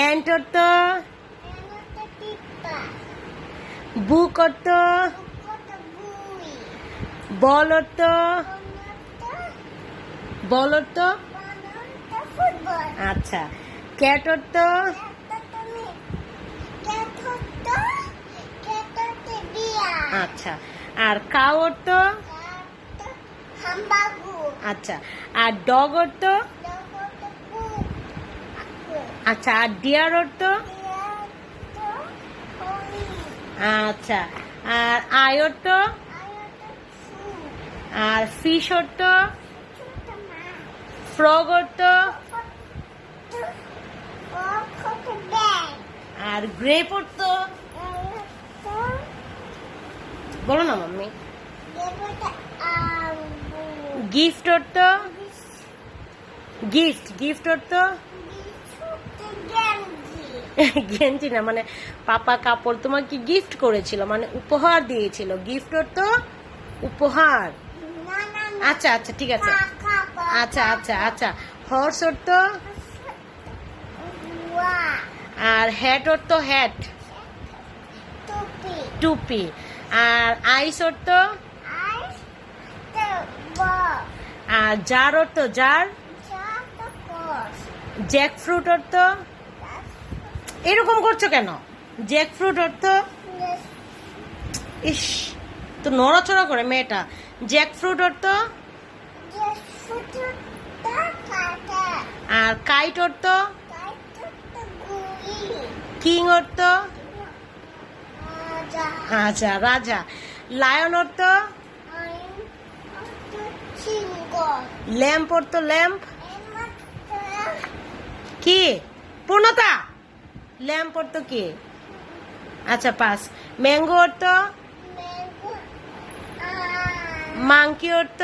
Ant অর্থ বুক অর্থ বল অর্থ বল অর্থ আচ্ছা। ক্যাট অর্থ আচ্ছা। আর কাউ অর্থ আচ্ছা। আর ডগ অর্থ আচ্ছা। আর ডিয়ার অর্থ আচ্ছা। আর আই অর্থ আর ফিশ অর্থ ফ্রগ অর্থ আর গ্রেপ অর্থ বলো না মাম্মি। গিফট অর্থ গিফট গিফট অর্থ গেঞ্জি না, মানে পাপা কাপড় তোমাকে গিফট করেছিল, মানে উপহার দিয়েছিল। গিফট অর্থ উপহার। আচ্ছা আচ্ছা ঠিক আছে। আচ্ছা আচ্ছা আচ্ছা। হর্স অর্থ আর হ্যাট অর্থ হ্যাট টুপি। আর আইস অর্থ আর জার অর্থ জার। জ্যাক ফ্রুট অর্থ এরকম করছো কেন? জ্যাক ফ্রুট অর্থ ইস তো নড়াচড়া করে মেয়েটা। জ্যাক ফ্রুট অর্থ আর কাইট অর্থ কিং অর্থ আচ্ছা রাজা। লায়ন অর্থ ল্যাম্প অর্থ ল্যাম্প কি পূর্ণতা। ল্যাম্প অর্থ কি? আচ্ছা পাস। ম্যাঙ্গো অর্থ মাংকি অর্থ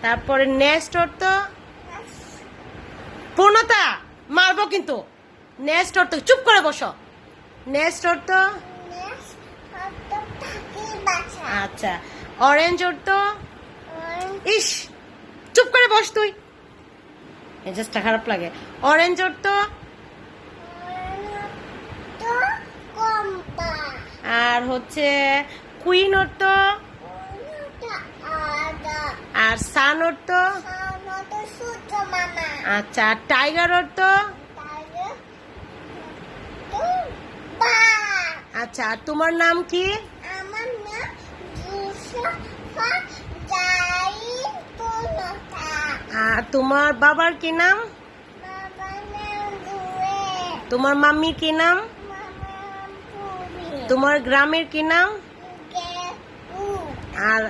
তারপরে নেস্ট অর্থ পূর্ণতা মারবো কিন্তু। নেস্ট অর্থ চুপ করে বসো। নেস্ট অর্থ আচ্ছা। অরেঞ্জ অর্থ ইস চুপ করে বস তুই, মেজাজটা খারাপ লাগে। অরেঞ্জ অর্থ আর হচ্ছে কুইন অর্থ আর সান অর্থ আচ্ছা। আর টাইগার অর্থ আচ্ছা। আর তোমার নাম কি? আমার নাম আর তোমার বাবার কি নাম? তোমার মাম্মির কি নাম? তোমার গ্রামের কি নাম? আর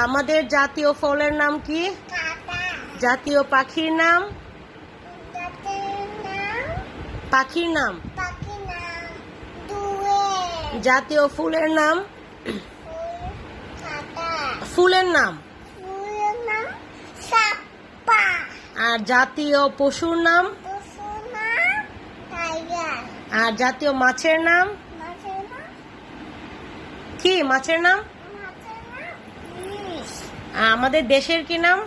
আমাদের জাতীয় ফলের নাম কি? জাতীয় পাখির নাম? পাখির নাম। জাতীয় ফুলের নাম? ফুলের নাম। আর জাতীয় পশুর নাম? আর জাতীয় মাছের নাম কি? মাছের নাম। আমাদের দেশের কি নাম?